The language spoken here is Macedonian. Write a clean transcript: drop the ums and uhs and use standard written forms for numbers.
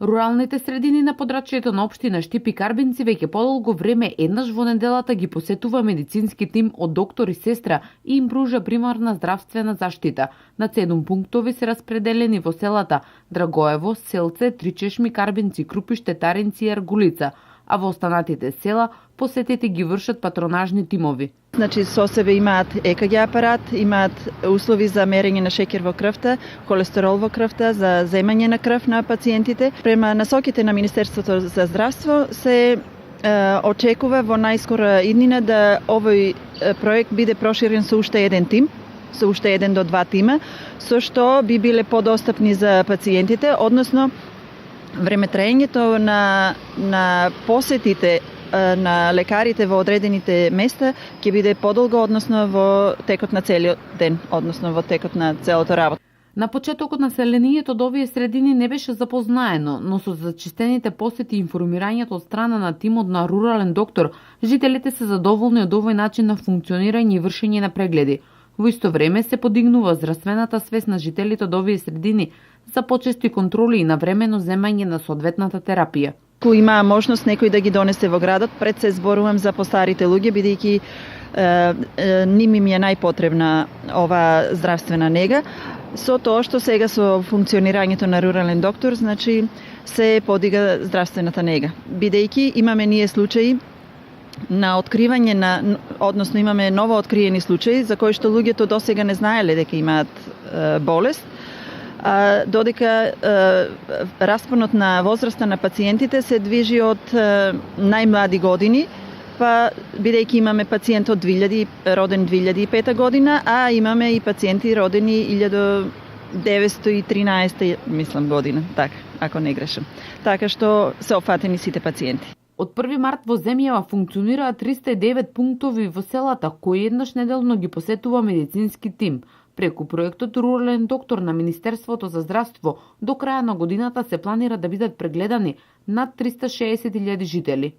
Руралните средини на подрачјето на општина Штип и Карбинци веќе подолго време еднаш во неделата ги посетува медицински тим од доктор и сестра и им пружа примарна здравствена заштита. На 7 пунктови се распределени во селата Драгоево, Селце, Тричешми, Карбинци, Крупиште, Таринци и Аргулица, а во останатите села посетите ги вршат патронажни тимови. Значи со себе имаат ЕКГ апарат, имаат услови за мерење на шеќер во крвта, холестерол во крвта, за земање на крв на пациентите. Према насоките на Министерството за здравство се очекува во најскора иднина да овој проект биде проширен со уште еден тим, со уште 1 до 2 тима, со што би биле подостапни за пациентите, односно времетраењето на посетите на лекарите во одредените места ќе биде подолго, односно во текот на целиот ден, односно во текот на целото работа. На почетокот населението од овие средини не беше запознаено, но со зачистените посети и информирањето од страна на тимот на рурален доктор, жителите се задоволни од овој начин на функционирање и вршење на прегледи. Во исто време се подигнува здравствената свест на жителите од овие средини за почести контроли и навремено земање на соодветната терапија. Ако има можност некој да ги донесе во градот, пред се зборувам за постарите луѓе, бидејќи ними ми е најпотребна ова здравствена нега. Со тоа што сега со функционирањето на рурален доктор, значи се подига здравствената нега. Бидејќи имаме ние случаи на откривање односно имаме ново откриени случаи за кои што луѓето досега не знаеле дека имаат болест, додека распонот на возраста на пациентите се движи од најмлади години, па бидејќи имаме пациент роден 2005 година, а имаме и пациенти родени 1913 мислам година, така, ако не грешам. Така што се опфатени сите пациенти. Од 1 март во земјава функционираат 309 пунктови во селата, кои еднаш неделно ги посетува медицински тим. Преку проектот Рурален доктор на Министерството за здравство, до краја на годината се планира да бидат прегледани над 360.000 жители.